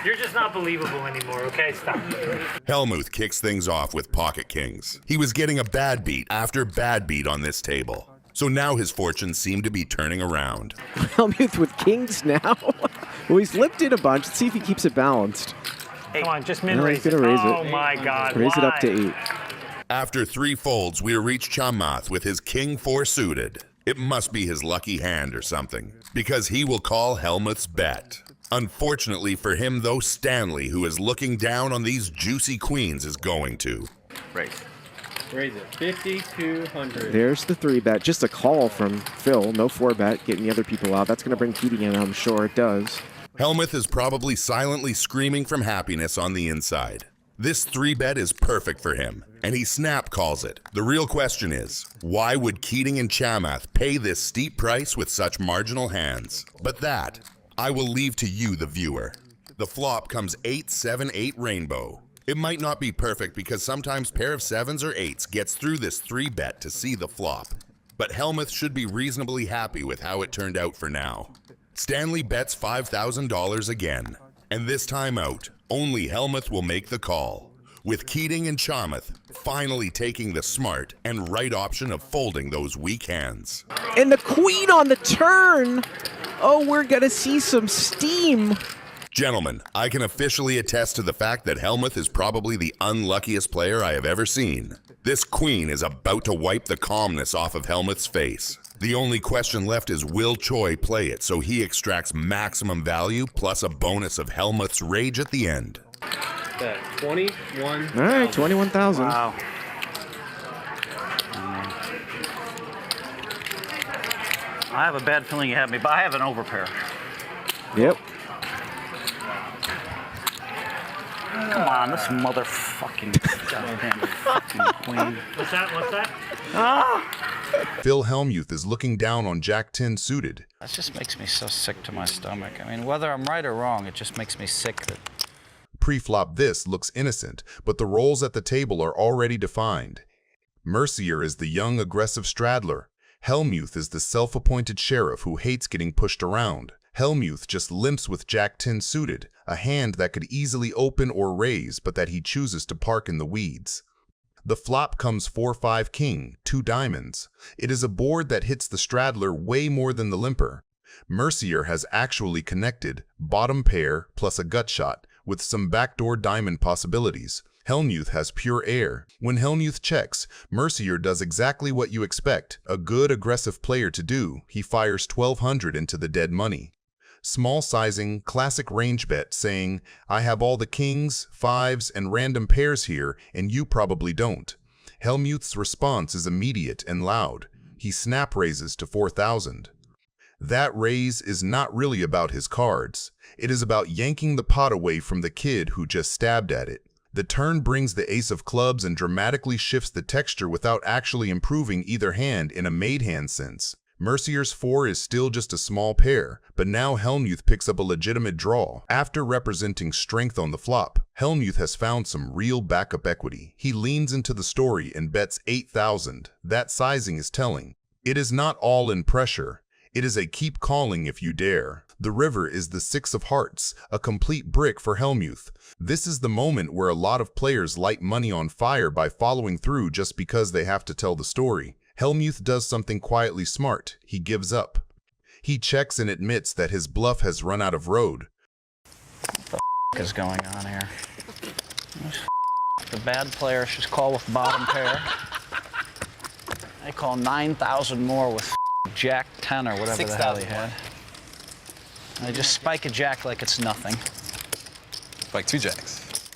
You're just not believable anymore, okay? Stop. Hellmuth kicks things off with pocket kings. He was getting a bad beat after bad beat on this table. So now his fortunes seem to be turning around. Hellmuth with kings now? Well, he's limped in a bunch. Let's see if he keeps it balanced. Hey, come on, just min-raise it. Oh my God, Raise it up to 8. After 3 folds, we reach Hellmuth with his king 4 suited. It must be his lucky hand or something, because he will call Hellmuth's bet. Unfortunately for him, though, Stanley, who is looking down on these juicy queens, is going to. Raise it. 5,200. There's the 3-bet. Just a call from Phil. No 4-bet. Getting the other people out. That's going to bring Keating in, I'm sure it does. Hellmuth is probably silently screaming from happiness on the inside. This 3-bet is perfect for him, and he snap calls it. The real question is, why would Keating and Hellmuth pay this steep price with such marginal hands? But that, I will leave to you, the viewer. The flop comes 8, 7, 8 rainbow. It might not be perfect because sometimes pair of 7s or 8s gets through this 3-bet to see the flop. But Hellmuth should be reasonably happy with how it turned out for now. Stanley bets $5,000 again. And this time out, only Hellmuth will make the call, with Keating and Hellmuth finally taking the smart and right option of folding those weak hands. And the queen on the turn! Oh, we're gonna see some steam! Gentlemen, I can officially attest to the fact that Hellmuth is probably the unluckiest player I have ever seen. This queen is about to wipe the calmness off of Hellmuth's face. The only question left is, will Choi play it so he extracts maximum value plus a bonus of Hellmuth's rage at the end? That 21. All right, 21,000. Wow. I have a bad feeling you have me, but I have an overpair. Yep. Come on, this motherfucking goddamn fucking queen. What's that? Phil Hellmuth is looking down on Jack 10 suited. That just makes me so sick to my stomach. I mean, whether I'm right or wrong, it just makes me sick that... Pre-flop this looks innocent, but the roles at the table are already defined. Mercier is the young, aggressive straddler. Hellmuth is the self-appointed sheriff who hates getting pushed around. Hellmuth just limps with Jack 10 suited, a hand that could easily open or raise, but that he chooses to park in the weeds. The flop comes 4-5 king, 2 diamonds. It is a board that hits the straddler way more than the limper. Mercier has actually connected, bottom pair plus a gut shot, with some backdoor diamond possibilities. Hellmuth has pure air. When Hellmuth checks, Mercier does exactly what you expect a good aggressive player to do. He fires 1,200 into the dead money. Small sizing, classic range bet saying, I have all the kings, 5s, and random pairs here, and you probably don't. Hellmuth's response is immediate and loud. He snap raises to 4,000. That raise is not really about his cards. It is about yanking the pot away from the kid who just stabbed at it. The turn brings the ace of clubs and dramatically shifts the texture without actually improving either hand in a made hand sense. Mercier's 4 is still just a small pair, but now Hellmuth picks up a legitimate draw. After representing strength on the flop, Hellmuth has found some real backup equity. He leans into the story and bets 8,000. That sizing is telling. It is not all in pressure. It is a keep calling if you dare. The river is the 6 of hearts, a complete brick for Hellmuth. This is the moment where a lot of players light money on fire by following through just because they have to tell the story. Hellmuth does something quietly smart. He gives up. He checks and admits that his bluff has run out of road. What the is going on here? The bad player should call with bottom pair. I call 9,000 more with Jack 10 or whatever the hell he had. I just spike a jack like it's nothing. Like 2 jacks.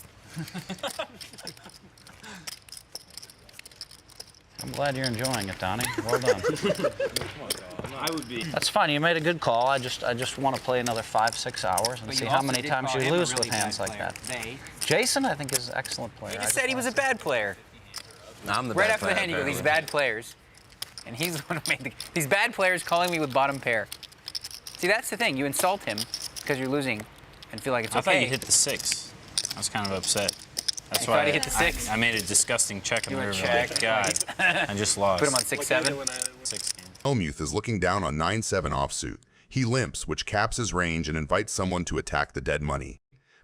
I'm glad you're enjoying it, Donnie. Well done. I would be. That's fine. You made a good call. I just want to play another 5-6 hours and see how many times you lose with hands like that. Jason, I think, is an excellent player. He just said he was a bad player. No, I'm the right bad after player, the hand, you go, these bad players. And he's the one who made these bad players calling me with bottom pair. See, that's the thing. You insult him because you're losing and feel like it's okay. I thought you hit the 6. I was kind of upset. That's why I hit the 6. I made a disgusting check in the river. Check. God, I just lost. Put him on 6-7. 16. Hellmuth is looking down on 9-7 offsuit. He limps, which caps his range and invites someone to attack the dead money.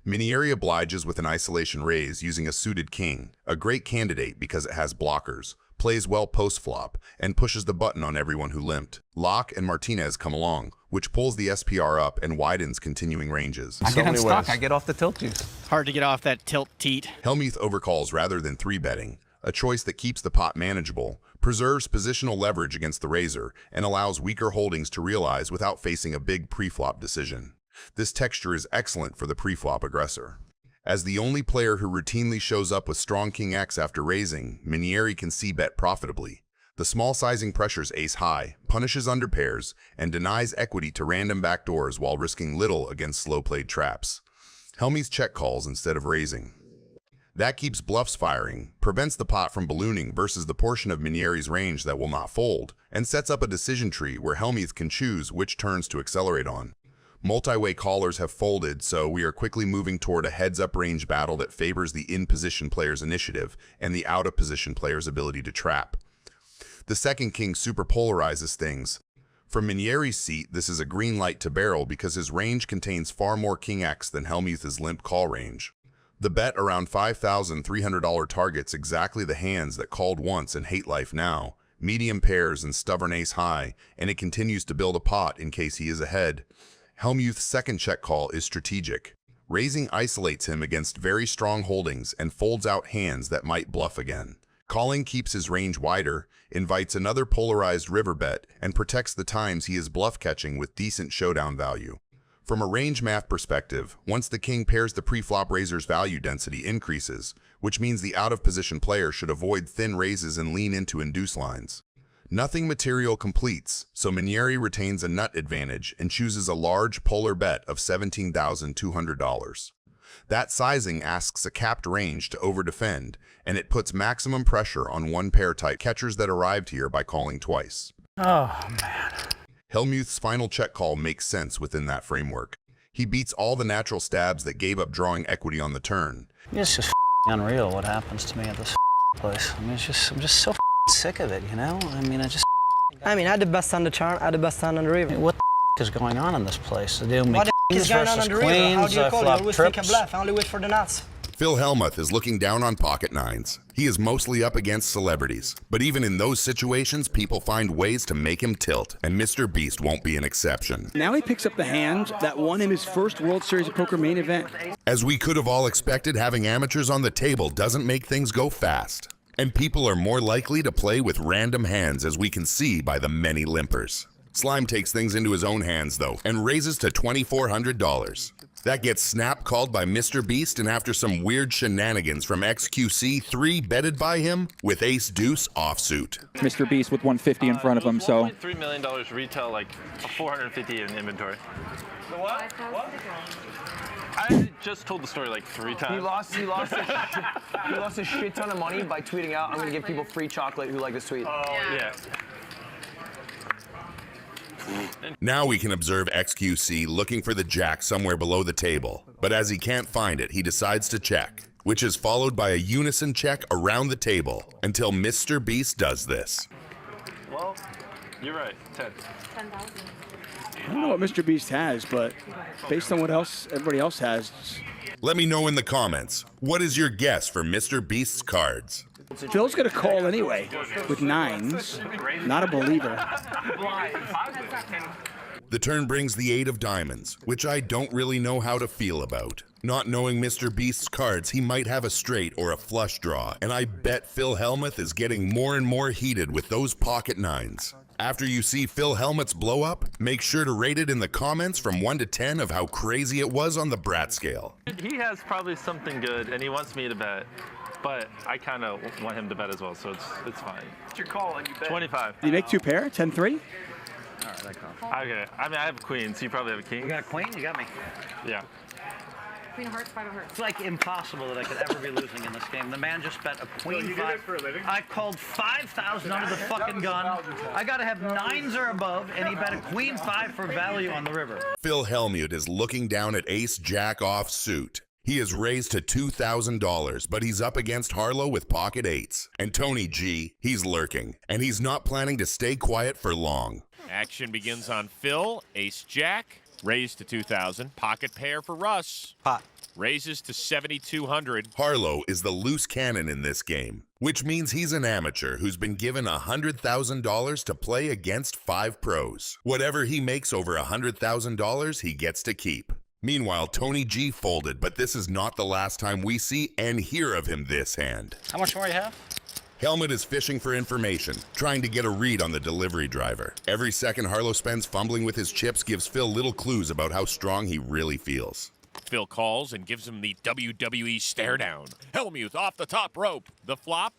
Minieri obliges with an isolation raise using a suited king, a great candidate because it has blockers, plays well post-flop, and pushes the button on everyone who limped. Locke and Martinez come along, which pulls the SPR up and widens continuing ranges. I get unstuck. I get off the tilt juice. Hard to get off that tilt teat. Hellmuth overcalls rather than 3-betting, a choice that keeps the pot manageable, preserves positional leverage against the raiser, and allows weaker holdings to realize without facing a big pre-flop decision. This texture is excellent for the pre-flop aggressor. As the only player who routinely shows up with strong King X after raising, Minieri can c-bet profitably. The small sizing pressures ace-high, punishes underpairs, and denies equity to random backdoors while risking little against slow-played traps. Hellmuth check calls instead of raising. That keeps bluffs firing, prevents the pot from ballooning versus the portion of Minieri's range that will not fold, and sets up a decision tree where Hellmuth can choose which turns to accelerate on. Multi-way callers have folded, so we are quickly moving toward a heads-up range battle that favors the in-position player's initiative and the out-of-position player's ability to trap. The second king super polarizes things. From Minieri's seat, this is a green light to barrel because his range contains far more King X than Hellmuth's limp call range. The bet around $5,300 targets exactly the hands that called once and hate life now, medium pairs and stubborn ace-high, and it continues to build a pot in case he is ahead. Hellmuth's second check call is strategic. Raising isolates him against very strong holdings and folds out hands that might bluff again. Calling keeps his range wider, invites another polarized river bet, and protects the times he is bluff catching with decent showdown value. From a range math perspective, once the king pairs, the pre-flop raiser's value density increases, which means the out-of-position player should avoid thin raises and lean into induce lines. Nothing material completes, so Minieri retains a nut advantage and chooses a large polar bet of $17,200. That sizing asks a capped range to overdefend, and it puts maximum pressure on one-pair type catchers that arrived here by calling twice. Oh, man. Hellmuth's final check call makes sense within that framework. He beats all the natural stabs that gave up drawing equity on the turn. It's just unreal what happens to me at this place. I mean, I'm just so sick of it, you know? I mean, I had the best hand the turn, I had the best hand on the river. What the is going on in this place? They're doing me What the kings is going on versus the river? How queens, do you call it? You flop always think a trips. bluff, I only wait for the nuts. Phil Hellmuth is looking down on pocket nines. He is mostly up against celebrities, but even in those situations, people find ways to make him tilt, and Mr. Beast won't be an exception. Now he picks up the hand that won him his first World Series of Poker main event. As we could have all expected, having amateurs on the table doesn't make things go fast. And people are more likely to play with random hands, as we can see by the many limpers. Slime takes things into his own hands, though, and raises to $2,400. That gets snap called by Mr. Beast, and after some weird shenanigans from XQC, 3-betted by him with ace-deuce offsuit. Mr. Beast with 150 in front of him, so. $1.3 million retail, like 450 in inventory. The what? What? I just told the story like 3 times. He lost a shit ton of money by tweeting out, I'm gonna give people free chocolate who like this tweet. Oh, yeah. Now we can observe XQC looking for the jack somewhere below the table, but as he can't find it, he decides to check, which is followed by a unison check around the table until Mr. Beast does this. Well, you're right, 10,000. I don't know what Mr. Beast has, but based on what else everybody else has. Let me know in the comments, what is your guess for Mr. Beast's cards? Phil's gonna call anyway with nines. Not a believer. The turn brings the 8 of diamonds, which I don't really know how to feel about. Not knowing Mr. Beast's cards, he might have a straight or a flush draw, and I bet Phil Hellmuth is getting more and more heated with those pocket nines. After you see Phil Hellmuth's blow up, make sure to rate it in the comments from 1 to 10 of how crazy it was on the Brat scale. He has probably something good, and he wants me to bet. But I kind of want him to bet as well, so it's fine. What's your call and you bet? 25. Do you make 2 pair? 10-3? All right, that call. Okay. I mean, I have queens. You probably have a king. You got a queen? You got me. Yeah. Queen of hearts, 5 of hearts. It's like impossible that I could ever be losing in this game. The man just bet a queen So you 5. did it for a living? I called 5,000 under the fucking gun. I got to have 9s or above, and he bet a queen 5 for value on the river. Phil Hellmuth is looking down at ace-jack offsuit. He is raised to $2,000, but he's up against Harlow with pocket 8s. And Tony G, he's lurking, and he's not planning to stay quiet for long. Action begins on Phil, ace-jack. Raised to 2,000. Pocket pair for Russ. Pot. Raises to 7,200. Harlow is the loose cannon in this game, which means he's an amateur who's been given $100,000 to play against 5 pros. Whatever he makes over $100,000, he gets to keep. Meanwhile, Tony G folded, but this is not the last time we see and hear of him this hand. How much more do you have? Hellmuth is fishing for information, trying to get a read on the delivery driver. Every second Harlow spends fumbling with his chips gives Phil little clues about how strong he really feels. Phil calls and gives him the WWE stare down. Hellmuth off the top rope. The flop,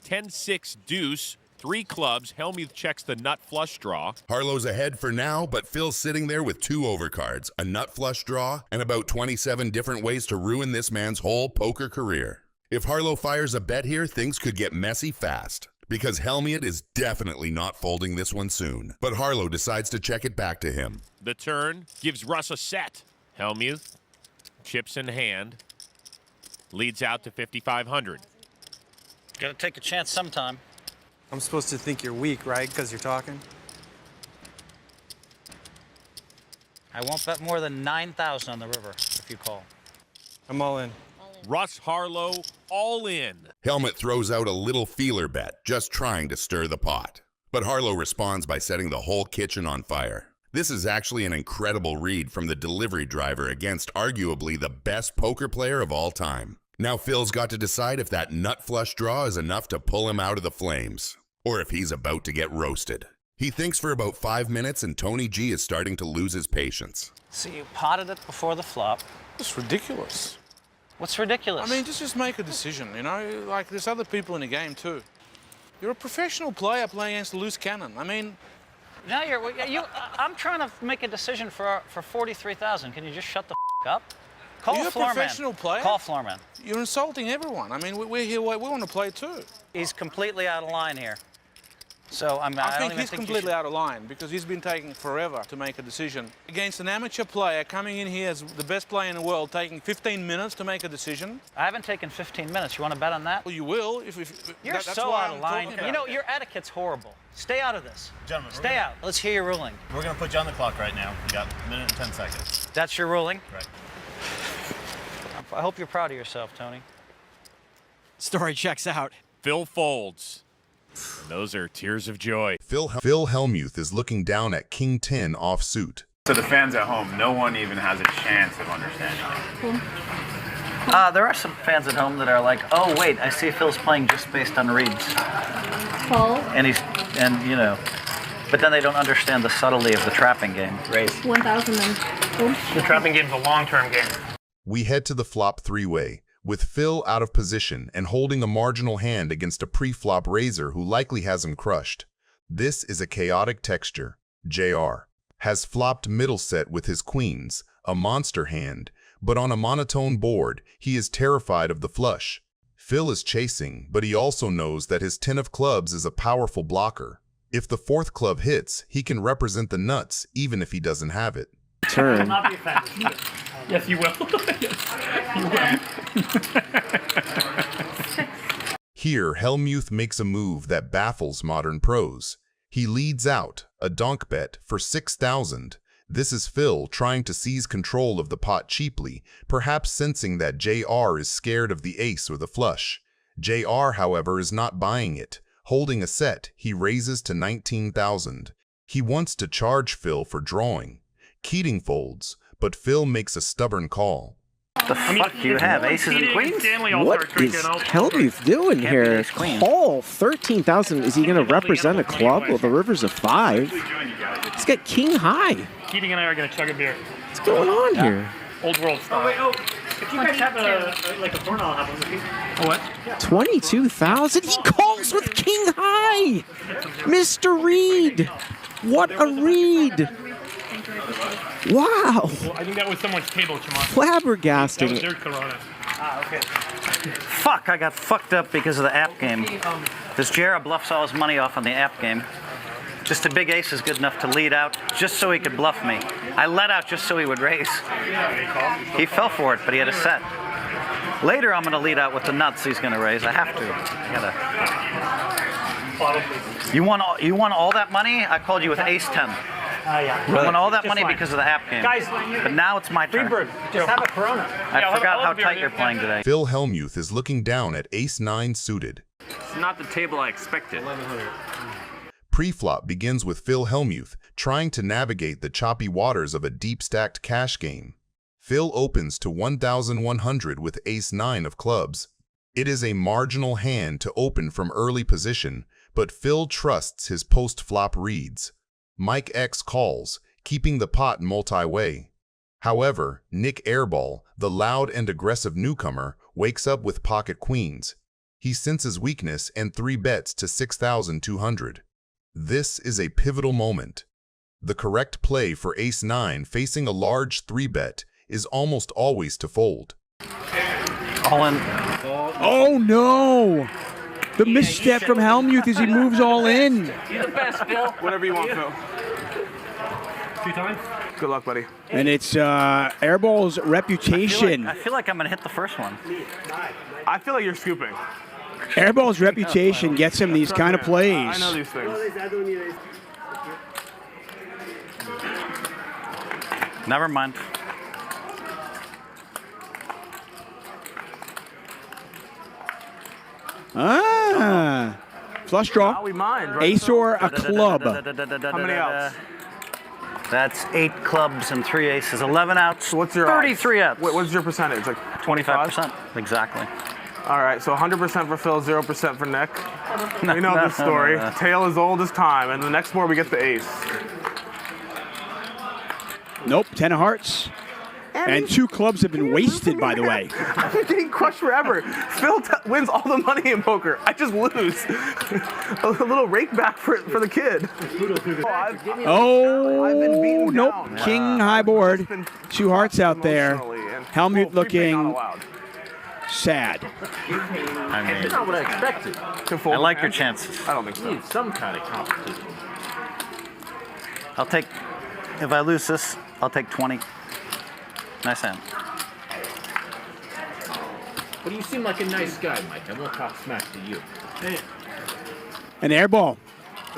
10-6 deuce, 3 clubs. Hellmuth checks the nut flush draw. Harlow's ahead for now, but Phil's sitting there with 2 overcards, a nut flush draw, and about 27 different ways to ruin this man's whole poker career. If Harlow fires a bet here, things could get messy fast, because Hellmuth is definitely not folding this one soon. But Harlow decides to check it back to him. The turn gives Russ a set. Hellmuth, chips in hand, leads out to 5,500. Gotta take a chance sometime. I'm supposed to think you're weak, right? Because you're talking? I won't bet more than 9,000 on the river if you call. I'm all in. Russ Harlow, all in. Hellmuth throws out a little feeler bet, just trying to stir the pot. But Harlow responds by setting the whole kitchen on fire. This is actually an incredible read from the delivery driver against arguably the best poker player of all time. Now Phil's got to decide if that nut flush draw is enough to pull him out of the flames, or if he's about to get roasted. He thinks for about 5 minutes and Tony G is starting to lose his patience. So you potted it before the flop. It's ridiculous. What's ridiculous? I mean, just make a decision, you know? Like, there's other people in the game, too. You're a professional player playing against a loose cannon. I mean... Now I'm trying to make a decision for 43,000. Can you just shut the up? Call You're a floor professional man. player? Call floor man. You're insulting everyone. I mean, we're here, we want to play, too. He's completely out of line here. So I think he's completely out of line because he's been taking forever to make a decision. Against an amateur player coming in here as the best player in the world, taking 15 minutes to make a decision. I haven't taken 15 minutes. You want to bet on that? Well, you will. You're that's so why out of I'm line. talking about You know, it. your etiquette's horrible. Stay out of this. Gentlemen, Stay out. Let's hear your ruling. We're going to put you on the clock right now. You got 1 minute and 10 seconds. That's your ruling? Right. I hope you're proud of yourself, Tony. Story checks out. Phil folds. And those are tears of joy. Phil Hellmuth is looking down at King 10 offsuit. To the fans at home, no one even has a chance of understanding. There are some fans at home that are like, oh wait, I see Phil's playing just based on reads. Call. And you know, but then they don't understand the subtlety of the trapping game. Raise. 1,000 then. Boom. The trapping game's a long-term game. We head to the flop 3-way, with Phil out of position and holding a marginal hand against a pre-flop raiser who likely has him crushed. This is a chaotic texture. JR has flopped middle set with his queens, a monster hand, but on a monotone board, he is terrified of the flush. Phil is chasing, but he also knows that his 10 of clubs is a powerful blocker. If the 4th club hits, he can represent the nuts even if he doesn't have it. Turn. Will not be offended. Yes, you will. Here, Hellmuth makes a move that baffles modern pros. He leads out, a donk bet, for 6,000. This is Phil trying to seize control of the pot cheaply, perhaps sensing that JR is scared of the ace or the flush. JR, however, is not buying it. Holding a set, he raises to 19,000. He wants to charge Phil for drawing. Keating folds, but Phil makes a stubborn call. The fuck do you have? Aces and queens? What is Hellmuth doing here? Call 13,000. Is he going to represent a club? Well, the river's a 5. He's got king high. Keating and I are going to chug a beer. What's going on here? Old world style. If you guys have like a porno, I'll have one with you. A what? 22,000. He calls with king high. Mr. Reed. What a read. Wow. Well, I think that was someone's table, Chimon. Flabbergasting. That was their Corona. Okay. Fuck, I got fucked up because of the app game. Because Jared bluffs all his money off on the app game. Just a big ace is good enough to lead out just so he could bluff me. I let out just so he would raise. He fell for it, but he had a set. Later, I'm going to lead out with the nuts he's going to raise. I have to. You want all that money? I called you with ace 10. Yeah. I won all that Just money fine. because of the app game. Guys, but now it's my turn. Freebird, just have a Corona. I forgot how tight you're playing today. Phil Hellmuth is looking down at ace-9 suited. It's not the table I expected. 1100. Pre-flop begins with Phil Hellmuth trying to navigate the choppy waters of a deep-stacked cash game. Phil opens to 1,100 with ace-9 of clubs. It is a marginal hand to open from early position, but Phil trusts his post-flop reads. Mike X calls, keeping the pot multi-way. However, Nick Airball, the loud and aggressive newcomer, wakes up with pocket queens. He senses weakness and 3-bets to 6,200. This is a pivotal moment. The correct play for ace-9 facing a large 3-bet is almost always to fold. All in. Oh no! The misstep from Hellmuth as he moves all in. You're the best, Phil. Whatever you want, Phil. 2 times? Good luck, buddy. And it's Airball's reputation. I feel like I'm going to hit the first one. I feel like you're scooping. Airball's reputation gets him these kind of plays. I know these things. Never mind. Ah, flush draw. How we mind, right? Ace or a club. How many outs? That's 8 clubs and 3 aces. 11 outs. So what's your 33 outs. What's your percentage? Like 25%. Exactly. All right, so 100% for Phil, 0% for Nick. We know this story. Tale as old as time, and the next board we get the ace. Nope, 10 of hearts. And 2 clubs have been wasted, by the way. I've been getting crushed forever. Phil wins all the money in poker. I just lose. A little rake back for the kid. I've been beaten nope. down. King high board. 2 hearts out there. Hellmuth looking sad. I mean, not what I expected. I like your chances. I don't think so. Need some kind of competition. I'll take, if I lose this, I'll take 20. Nice hand. But you seem like a nice guy, Mike. I won't talk smack to you. Hey. An airball.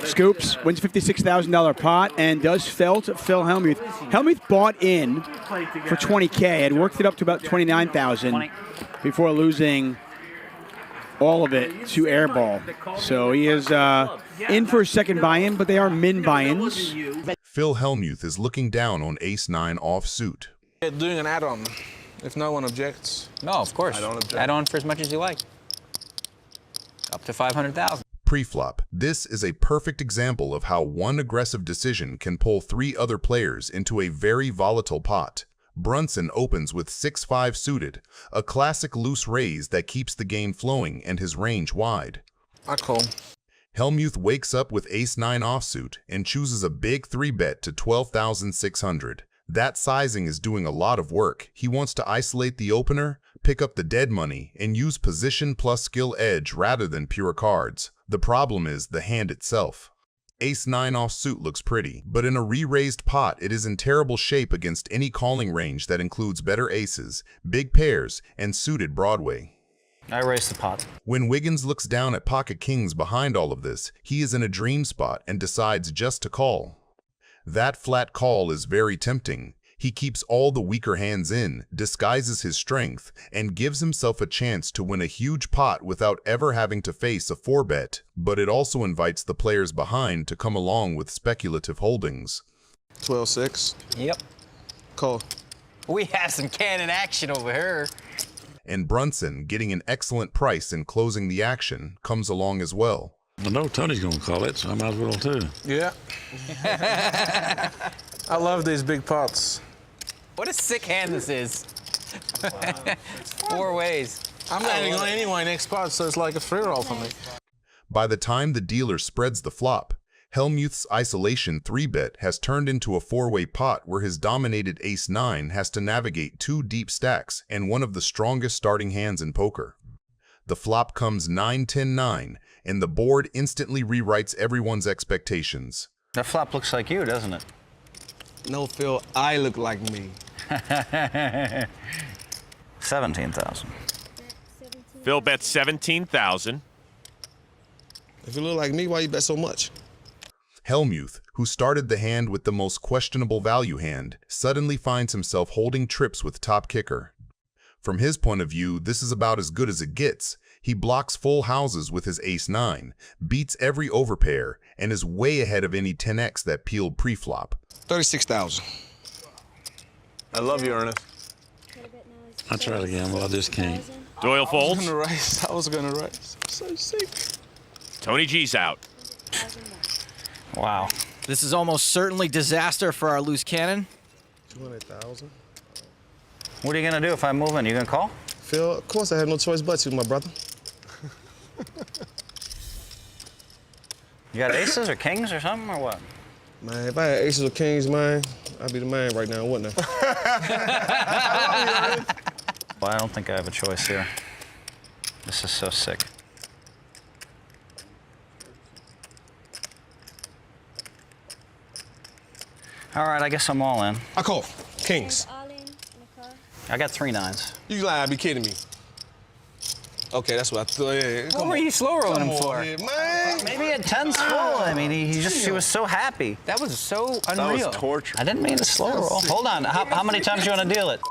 Scoops, wins $56,000 pot, and does fell to Phil Hellmuth. Hellmuth bought in for 20K, had worked it up to about 29,000 before losing all of it to airball. So he is in for a second buy-in, but they are min buy-ins. Phil Hellmuth is looking down on ace-9 offsuit. Doing an add-on, if no one objects. No, of course. I don't object. Add on for as much as you like. Up to 500,000. Pre-flop. This is a perfect example of how one aggressive decision can pull 3 other players into a very volatile pot. Brunson opens with 6-5 suited, a classic loose raise that keeps the game flowing and his range wide. I call. Hellmuth wakes up with ace-9 offsuit and chooses a big 3-bet to 12,600. That sizing is doing a lot of work. He wants to isolate the opener, pick up the dead money, and use position plus skill edge rather than pure cards. The problem is the hand itself. Ace-9 offsuit looks pretty, but in a re-raised pot it is in terrible shape against any calling range that includes better aces, big pairs, and suited Broadway. I raise the pot. When Wiggins looks down at pocket kings behind all of this, he is in a dream spot and decides just to call. That flat call is very tempting. He keeps all the weaker hands in, disguises his strength, and gives himself a chance to win a huge pot without ever having to face a 4-bet, but it also invites the players behind to come along with speculative holdings. 12-6. Yep. Call. We have some cannon action over here. And Brunson, getting an excellent price in closing the action, comes along as well. I know Tony's gonna call it, so I might as well too. Yeah. I love these big pots. What a sick hand this is. 4 ways. I'm landing on anyway next pot, so it's like a free roll for me. By the time the dealer spreads the flop, Hellmuth's isolation 3-bet has turned into a 4-way pot where his dominated ace-9 has to navigate 2 deep stacks and one of the strongest starting hands in poker. The flop comes 9-10-9, and the board instantly rewrites everyone's expectations. That flop looks like you, doesn't it? No, Phil, I look like me. 17,000. Phil bets 17,000. If you look like me, why you bet so much? Hellmuth, who started the hand with the most questionable value hand, suddenly finds himself holding trips with top kicker. From his point of view, this is about as good as it gets. He blocks full houses with his ace-9, beats every overpair, and is way ahead of any 10x that peeled pre-flop. 36,000. I love you, Ernest. I tried to gamble, I just can't. Doyle folds. I was gonna race. I'm so sick. Tony G's out. Wow. This is almost certainly disaster for our loose cannon. 200,000. What are you going to do if I move in? You going to call? Phil, of course I have no choice but to, my brother. You got aces or kings or something, or what? Man, if I had aces or kings, man, I'd be the man right now, wouldn't I? Well, I don't think I have a choice here. This is so sick. All right, I guess I'm all in. I call. Kings. I got 3 9s. You gotta be kidding me. Okay, that's what I thought. Yeah, What were you slow rolling him for? Here, man. Maybe at 10's full. I mean, she was so happy. That was so unreal. That was torture. I didn't mean to slow roll. Hold on. How many times do you want to deal it?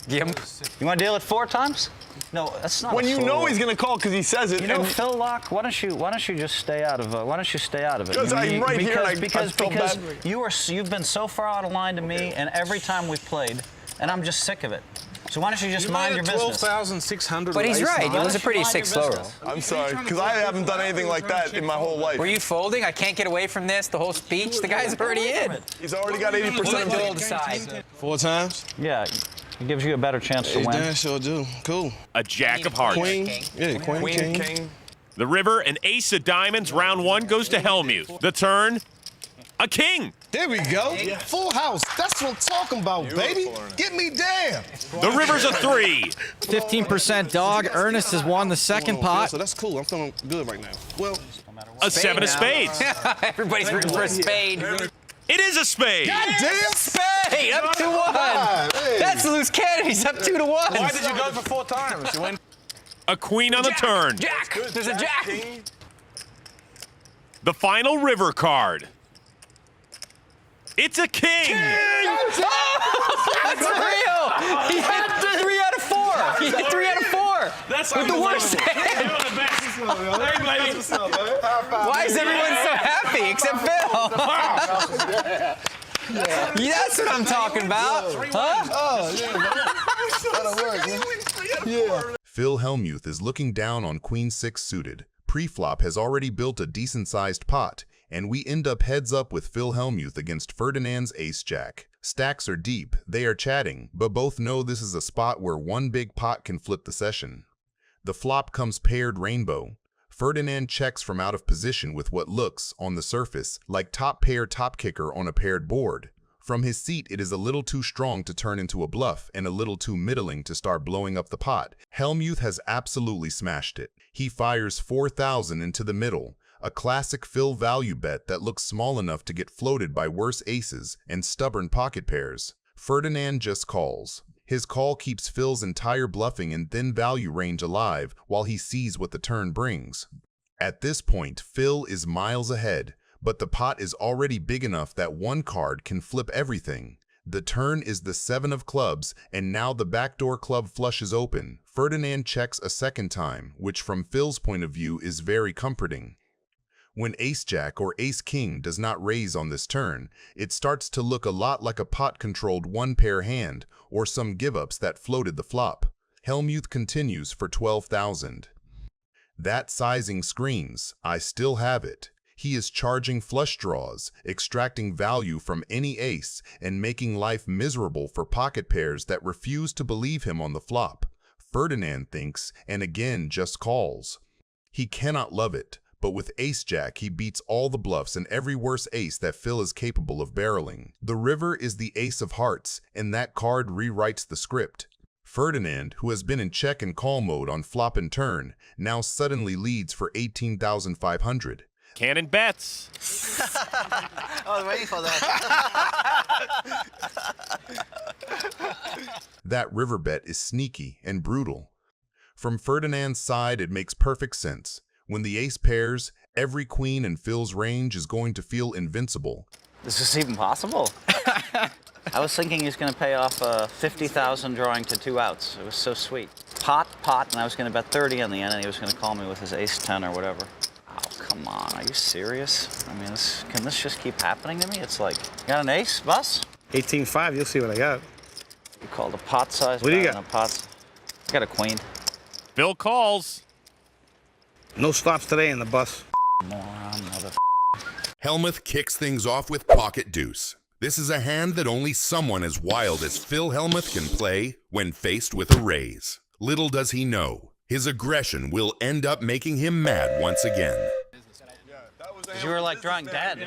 Gimp. You want to deal it 4 times? No, that's not. When a you slow know roll. he's gonna call because he says it. You know, Phil Lock, why don't you just stay out of why don't you stay out of it? Because I'm right here and because felt bad. you've been so far out of line to me, and every time we've played, and I'm just sick of it. So why don't you just mind your business? 12,600. But he's right. It was a pretty sick slow roll. I'm sorry, because I haven't done anything like that in my whole life. Were you folding? I can't get away from this. The whole speech. The guy's already in. He's already got 80% of We'll it. decide. 4 times? Yeah, it gives you a better chance to Hey, win. Dan sure do. Cool. A jack of hearts. Queen. Yeah, queen, king. The river, an ace of diamonds. Round 1 goes to Hellmuth. The turn, a king. There we go. Full house. That's what I'm talking about, baby. Get me down. The river's a 3. 15% dog. Ernest has won the second pot. So that's cool. I'm feeling good right now. Well, A 7 of spades. Everybody's rooting for a spade. It is a spade. goddamn Spade up 2-1. That's loose cannon. He's up 2-1. Why did you go for 4 times? You went. A queen on the turn. Jack. There's a jack. The final river card. It's a king. That's real. He hit 3 out of 4. He hit 3 out of 4. That's with the worst hand. Why is everyone so happy except Phil? That's what I'm talking about. Huh? Phil Hellmuth is looking down on Queen 6 suited. Pre-flop has already built a decent-sized pot, and we end up heads up with Phil Hellmuth against Ferdinand's ace-jack. Stacks are deep, they are chatting, but both know this is a spot where one big pot can flip the session. The flop comes paired rainbow. Ferdinand checks from out of position with what looks, on the surface, like top pair top kicker on a paired board. From his seat, it is a little too strong to turn into a bluff and a little too middling to start blowing up the pot. Hellmuth has absolutely smashed it. He fires 4,000 into the middle, a classic Phil value bet that looks small enough to get floated by worse aces and stubborn pocket pairs. Ferdinand just calls. His call keeps Phil's entire bluffing and thin value range alive while he sees what the turn brings. At this point, Phil is miles ahead, but the pot is already big enough that one card can flip everything. The turn is the 7 of clubs, and now the backdoor club flush is open. Ferdinand checks a second time, which from Phil's point of view is very comforting. When ace-jack or ace-king does not raise on this turn, it starts to look a lot like a pot-controlled one-pair hand or some give-ups that floated the flop. Hellmuth continues for 12,000. That sizing screams, I still have it. He is charging flush draws, extracting value from any ace, and making life miserable for pocket pairs that refuse to believe him on the flop. Ferdinand thinks, and again just calls. He cannot love it, but with ace-jack he beats all the bluffs and every worse ace that Phil is capable of barreling. The river is the ace of hearts, and that card rewrites the script. Ferdinand, who has been in check and call mode on flop and turn, now suddenly leads for 18,500. Cannon bets. I was waiting for that. That river bet is sneaky and brutal. From Ferdinand's side, it makes perfect sense. When the ace pairs, every queen in Phil's range is going to feel invincible. Is this even possible? I was thinking he was going to pay off 50,000 drawing to 2 outs. It was so sweet. Pot, and I was going to bet 30 on the end, and he was going to call me with his ace 10 or whatever. Oh, come on. Are you serious? I mean, can this just keep happening to me? It's like, you got an ace, Bus? 18-5, you'll see what I got. You called a pot size. What do you got? I got a queen. Phil calls. No stops today in the bus. Moron, mother. Hellmuth kicks things off with pocket deuce. This is a hand that only someone as wild as Phil Hellmuth can play when faced with a raise. Little does he know, his aggression will end up making him mad once again. You were like drawing dead.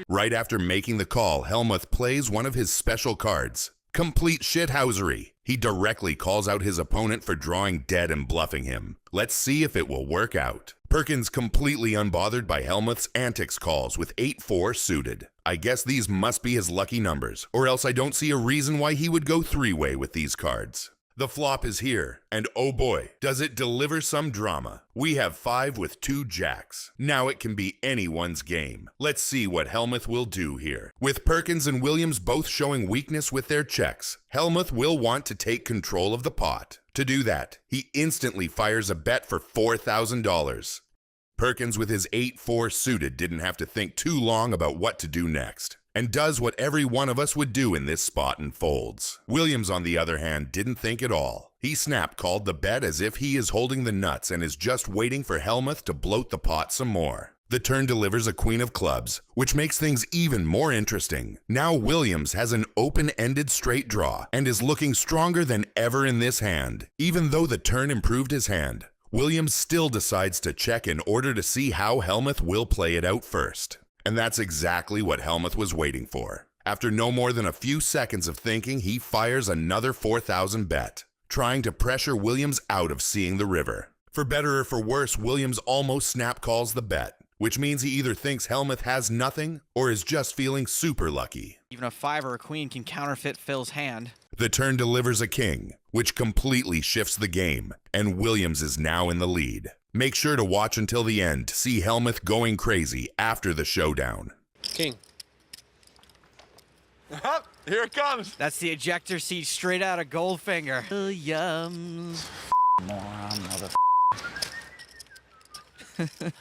Right after making the call, Hellmuth plays one of his special cards. Complete shithousery. He directly calls out his opponent for drawing dead and bluffing him. Let's see if it will work out. Perkins completely unbothered by Hellmuth's antics calls with 8-4 suited. I guess these must be his lucky numbers, or else I don't see a reason why he would go three-way with these cards. The flop is here, and oh boy, does it deliver some drama. We have 5 with 2 jacks. Now it can be anyone's game. Let's see what Hellmuth will do here. With Perkins and Williams both showing weakness with their checks, Hellmuth will want to take control of the pot. To do that, he instantly fires a bet for $4,000. Perkins with his 8-4 suited didn't have to think too long about what to do next, and does what every one of us would do in this spot and folds. Williams, on the other hand, didn't think at all. He snap-called the bet as if he is holding the nuts and is just waiting for Hellmuth to bloat the pot some more. The turn delivers a queen of clubs, which makes things even more interesting. Now Williams has an open-ended straight draw and is looking stronger than ever in this hand. Even though the turn improved his hand, Williams still decides to check in order to see how Hellmuth will play it out first. And that's exactly what Hellmuth was waiting for. After no more than a few seconds of thinking, he fires another 4,000 bet, trying to pressure Williams out of seeing the river. For better or for worse, Williams almost snap calls the bet, which means he either thinks Hellmuth has nothing or is just feeling super lucky. Even a 5 or a queen can counterfeit Phil's hand. The turn delivers a king, which completely shifts the game, and Williams is now in the lead. Make sure to watch until the end to see Hellmuth going crazy after the showdown. King. Here it comes. That's the ejector seat straight out of Goldfinger. Williams. Moron, mother.